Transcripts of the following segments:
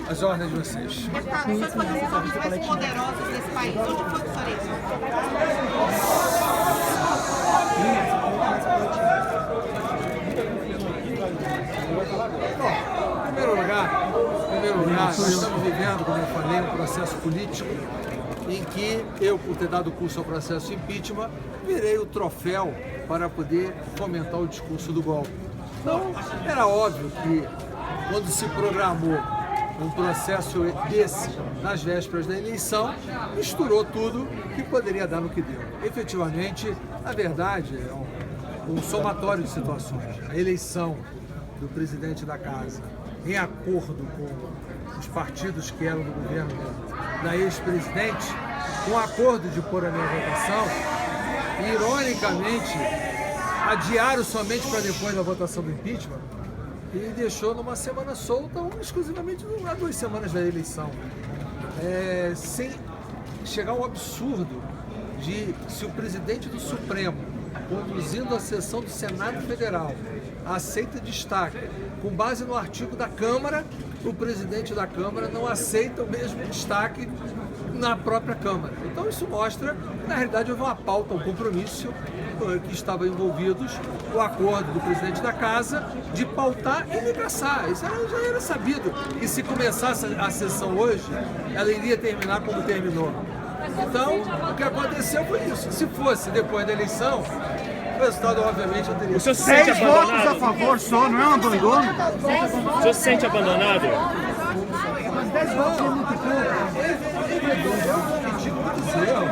As ordens de vocês. Deputado, os senhores foram os homens mais poderosos desse país. Onde foi que o senhor Em primeiro lugar, nós estamos vivendo, como eu falei, um processo político em que eu, por ter dado curso ao processo de impeachment, virei o troféu para poder fomentar o discurso do golpe. Então, era óbvio que, quando se programou um processo desse nas vésperas da eleição, misturou tudo que poderia dar no que deu. Efetivamente, a verdade é um somatório de situações. A eleição do presidente da Casa, em acordo com os partidos que eram do governo da ex-presidente, com acordo de pôr a minha votação, e, ironicamente, adiaram somente para depois da votação do impeachment, e deixou numa semana solta, exclusivamente há 2 semanas da eleição. Sem chegar ao absurdo de, se o presidente do Supremo, conduzindo a sessão do Senado Federal, aceita destaque, com base no artigo da Câmara, o presidente da Câmara não aceita o mesmo destaque na própria Câmara. Então isso mostra que, na realidade, houve uma pauta, um compromisso que estavam envolvidos, o acordo do presidente da Casa de pautar e me caçar. Isso já era sabido. E se começasse a sessão hoje, ela iria terminar como terminou. Então, o que aconteceu foi isso. Se fosse depois da eleição, o resultado, obviamente, eu teria. O senhor se sente 10 votos abandonado? a favor só, não é um abandono? O senhor se sente abandonado? Mas 10 votos é muito pouco. Eu cometi muitos erros.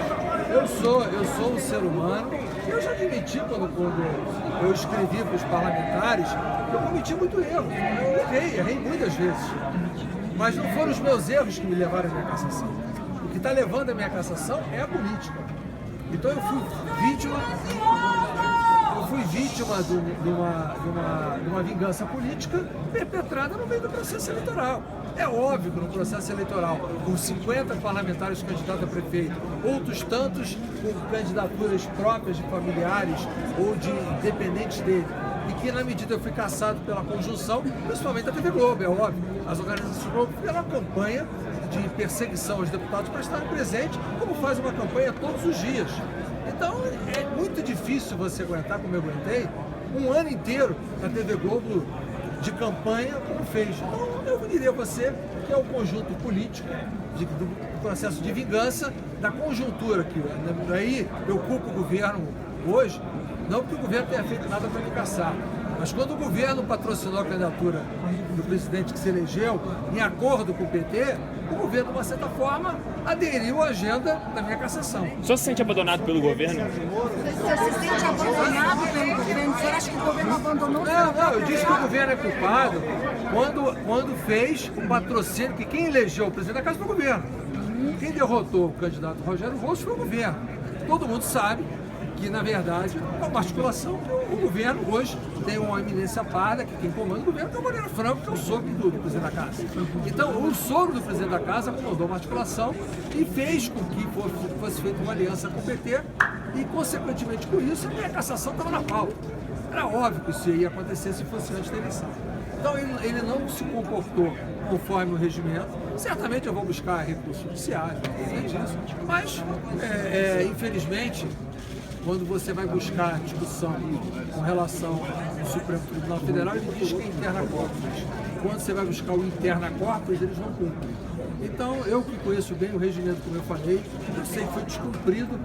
Eu sou um ser humano. Eu já admiti quando eu escrevi para os parlamentares, eu cometi muito erro. Eu errei muitas vezes. Mas não foram os meus erros que me levaram à minha cassação. O que está levando a minha cassação é a política. Então eu fui vítima de uma vingança política perpetrada no meio do processo eleitoral. É óbvio que no processo eleitoral, com 50 parlamentares candidatos a prefeito, outros tantos com candidaturas próprias de familiares ou de dependentes dele, e que, na medida eu fui caçado pela conjunção, principalmente a TV Globo, é óbvio, as organizações Globo fizeram uma campanha de perseguição aos deputados para estarem presentes, como faz uma campanha todos os dias. Então, é muito difícil você aguentar, como eu aguentei, um ano inteiro na TV Globo de campanha, como fez. Então, eu diria a você que é o conjunto político do processo de vingança, da conjuntura aqui. Aí eu culpo o governo hoje, não porque o governo tenha feito nada para me caçar, mas quando o governo patrocinou a candidatura do presidente que se elegeu, em acordo com o PT, o governo, de uma certa forma, aderiu à agenda da minha cassação. O senhor se sente abandonado pelo governo? O senhor se sente abandonado pelo governo? O senhor acha que o governo abandonou? Não, eu disse que o governo é culpado quando fez o patrocínio, que quem elegeu o presidente da Casa foi o governo. Quem derrotou o candidato Rogério Rosso foi o governo. Todo mundo sabe que, na verdade, é uma articulação que o governo hoje tem uma eminência parda, que quem comanda o governo é o Moreira Franco, que é o sogro do presidente da Casa. Então, o sogro do presidente da Casa comandou uma articulação e fez com que fosse feita uma aliança com o PT e, consequentemente, com isso, a minha cassação estava na pauta. Era óbvio que isso ia acontecer se fosse antes da eleição. Então, ele não se comportou conforme o regimento. Certamente eu vou buscar recurso judiciário, mas, infelizmente, quando você vai buscar discussão com relação ao Supremo Tribunal Federal, ele diz que é interna corpus. Quando você vai buscar o interna corpus, eles não cumprem. Então, eu que conheço bem o regimento, como eu falei, eu sei que foi descumprido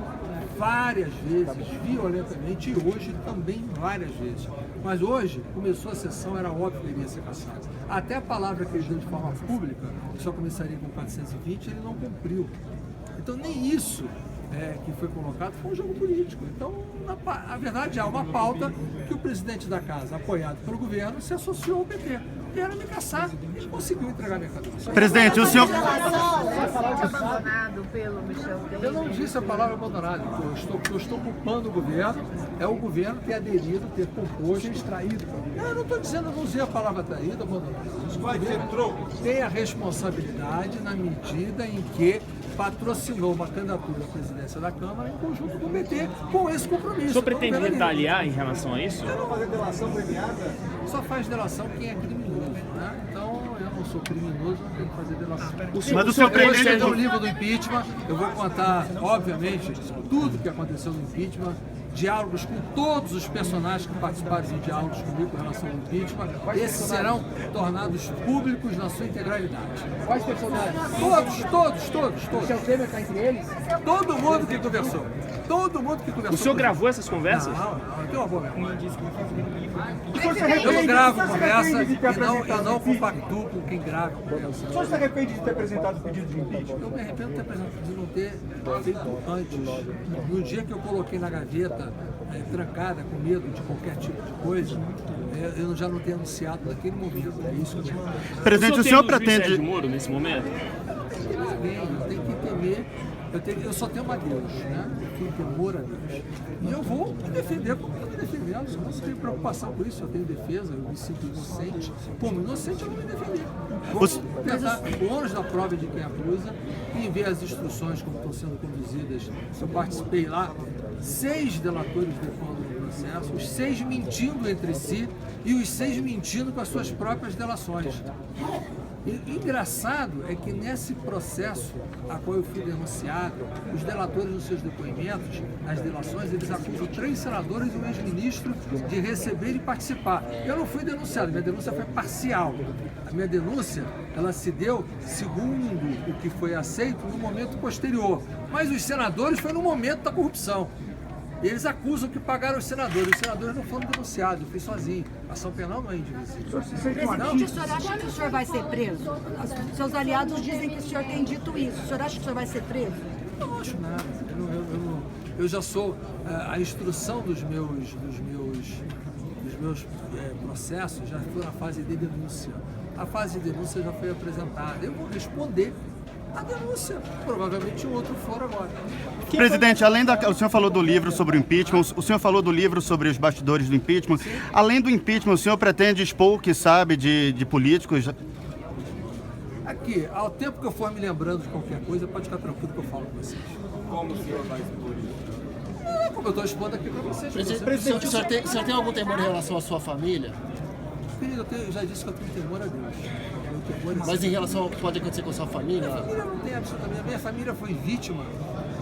várias vezes, violentamente, e hoje também várias vezes. Mas hoje, começou a sessão, era óbvio que ele ia ser cassado. Até a palavra que ele deu de forma pública, que só começaria com 420, ele não cumpriu. Então, nem isso que foi colocado foi um jogo político. Então, na verdade, há uma pauta que o presidente da Casa, apoiado pelo governo, se associou ao PT. E era me caçar. Ele conseguiu entregar minha cabeça. Presidente, o senhor... Abandonado pelo Michel Temer. Eu não disse a palavra abandonado. Eu estou culpando o governo. É o governo ter aderido, ter composto, extraído. Eu não estou dizendo, eu não usei a palavra traído, abandonado. O governo tem a responsabilidade na medida em que patrocinou uma candidatura à presidência da Câmara em conjunto com o PT, com esse compromisso. O senhor pretende retaliar em relação a isso? Só faz delação quem é criminoso, né? Então, eu não sou criminoso, não tenho que fazer delação. Mas o senhor Eu vou pretende... escrever um livro do impeachment, eu vou contar, obviamente, tudo que aconteceu no impeachment, diálogos com todos os personagens que participaram de diálogos comigo com relação ao impeachment. Esses serão tornados públicos na sua integralidade. Quais personagens? Todos. O seu Temer está entre eles? Todo mundo que conversou. Todo mundo que conversou. O senhor gravou essas conversas? Não, eu tenho uma boa memória. Eu não gravo conversa e não compactuo com quem grava conversa. O senhor se arrepende de ter apresentado o pedido de impeachment? Eu me arrependo de ter apresentado, de não ter feito antes. No dia que eu coloquei na gaveta, trancada, com medo de qualquer tipo de coisa, eu já não tenho anunciado naquele momento. É isso que eu tenho. Presidente, o senhor pretende... Sérgio Moro nesse momento? Eu tenho que temer. Eu só tenho uma Deus, né? Eu tenho temor a Deus. E eu vou me defender como eu estou me defendendo. Eu não tenho preocupação com isso, eu tenho defesa, eu me sinto inocente. Como inocente, eu vou me defender. Vou tentar o ônus da prova de quem acusa e ver as instruções como estão sendo conduzidas. Eu participei lá, 6 delatores depondo no processo, os 6 mentindo entre si e os 6 mentindo com as suas próprias delações. E engraçado é que nesse processo a qual eu fui denunciado, os delatores nos seus depoimentos, nas delações, eles acusam 3 senadores e um ex-ministro de receber e participar. Eu não fui denunciado, minha denúncia foi parcial. A minha denúncia, ela se deu segundo o que foi aceito no momento posterior. Mas os senadores foi no momento da corrupção. Eles acusam que pagaram os senadores não foram denunciados, eu fui sozinho. A ação penal não é indivisível. Presidente, o senhor acha que o senhor vai ser preso? Seus aliados dizem que o senhor tem dito isso. O senhor acha que o senhor vai ser preso? Eu não acho nada. Eu já sou a instrução dos meus processos, já estou na fase de denúncia. A fase de denúncia já foi apresentada. Eu vou responder a denúncia, provavelmente o outro for agora. Presidente, o senhor falou do livro sobre o impeachment, o senhor falou do livro sobre os bastidores do impeachment. Sim. Além do impeachment, o senhor pretende expor o que sabe de políticos? Aqui, ao tempo que eu for me lembrando de qualquer coisa, pode ficar tranquilo que eu falo com vocês. Como o senhor vai expor isso? Como eu estou expondo aqui para vocês. Presidente, o senhor tem algum temor em relação à sua família? Querido, eu já disse que eu tenho temor a Deus. Mas em relação ao que pode acontecer com a sua família? Minha família não tem absolutamente. A minha família foi vítima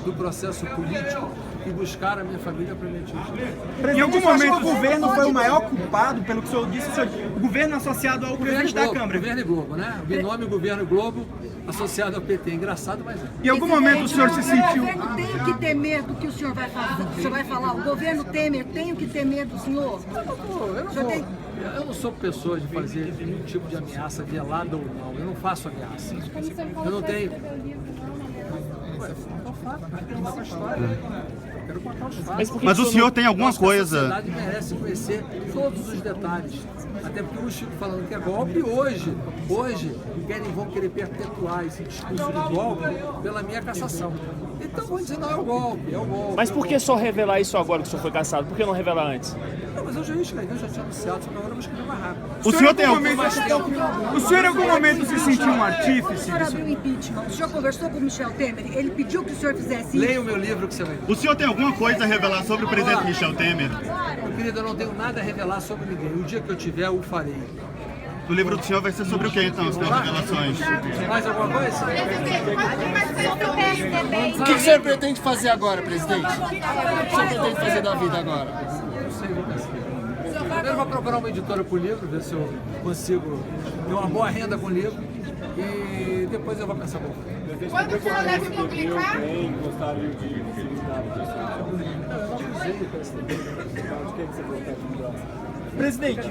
do processo político e buscaram a minha família para me atingir. Em algum momento o governo foi o maior culpado, pelo que o senhor disse, o governo associado ao presidente da Câmara. Governo e Globo, né? O binômio Governo e Globo associado ao PT. Engraçado, mas é. Em algum momento o senhor se sentiu... O governo tem que ter medo do que o senhor vai fazer, o senhor vai falar. O governo Temer tem que ter medo do senhor? Eu não sou pessoa de fazer nenhum tipo de ameaça velada ou não. Eu não faço ameaça. Eu não tenho... Quero contar os fatos. Mas o senhor tem alguma coisa... A sociedade merece conhecer todos os detalhes. Até porque eu estive falando que é golpe hoje vão querer perpetuar esse discurso de golpe pela minha cassação. Então vão dizer, não, é o golpe. Mas por que só revelar isso agora que o senhor foi cassado? Por que não revelar antes? Não, mas eu já escrevi, eu já tinha anunciado, só que agora eu vou escrever mais rápido. O senhor tem algum momento... O senhor em algum momento se sentiu um artífice? O senhor abriu o impeachment, o senhor conversou com o Michel Temer, ele pediu que o senhor fizesse isso. Leia o meu livro que você vai ver. O senhor tem alguma coisa a revelar sobre o presidente Michel Temer? Meu querido, eu não tenho nada a revelar sobre ninguém. O dia que eu tiver, eu o farei. O livro do senhor vai ser sobre o que, então, as revelações? Mais alguma coisa? O que o senhor pretende fazer agora, presidente? O que o senhor pretende fazer da vida agora? Não sei, vou pensar. Primeiro vou procurar uma editora com livro, ver se eu consigo ter uma boa renda com livro. E depois eu vou pensar um pouco. Quando o senhor deve publicar? Eu não usei o PSDB. De quem você votou? Presidente,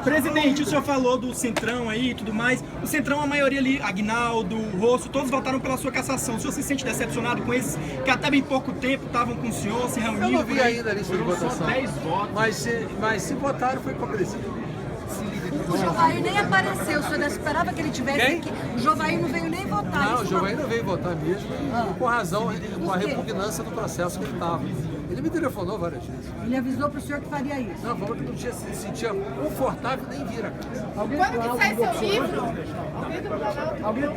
presidente, o senhor falou do Centrão aí e tudo mais. O Centrão, a maioria ali, Aguinaldo, Rosso, todos votaram pela sua cassação. O senhor se sente decepcionado com esses que até bem pouco tempo estavam com o senhor, se reuniram? Eu não vi ainda a lista de votação. 10 votos. Mas se votaram foi hipocrisia. O Jovair nem apareceu, o senhor esperava que ele tivesse aqui. O Jovair não veio nem votar. Não, o Jovair não veio votar mesmo, com razão, com a repugnância do processo que ele estava. Ele me telefonou várias vezes. Ele avisou para o senhor que faria isso. Não, falou que não tinha se sentia confortável nem vir a casa. Quando que sai seu livro? Alguém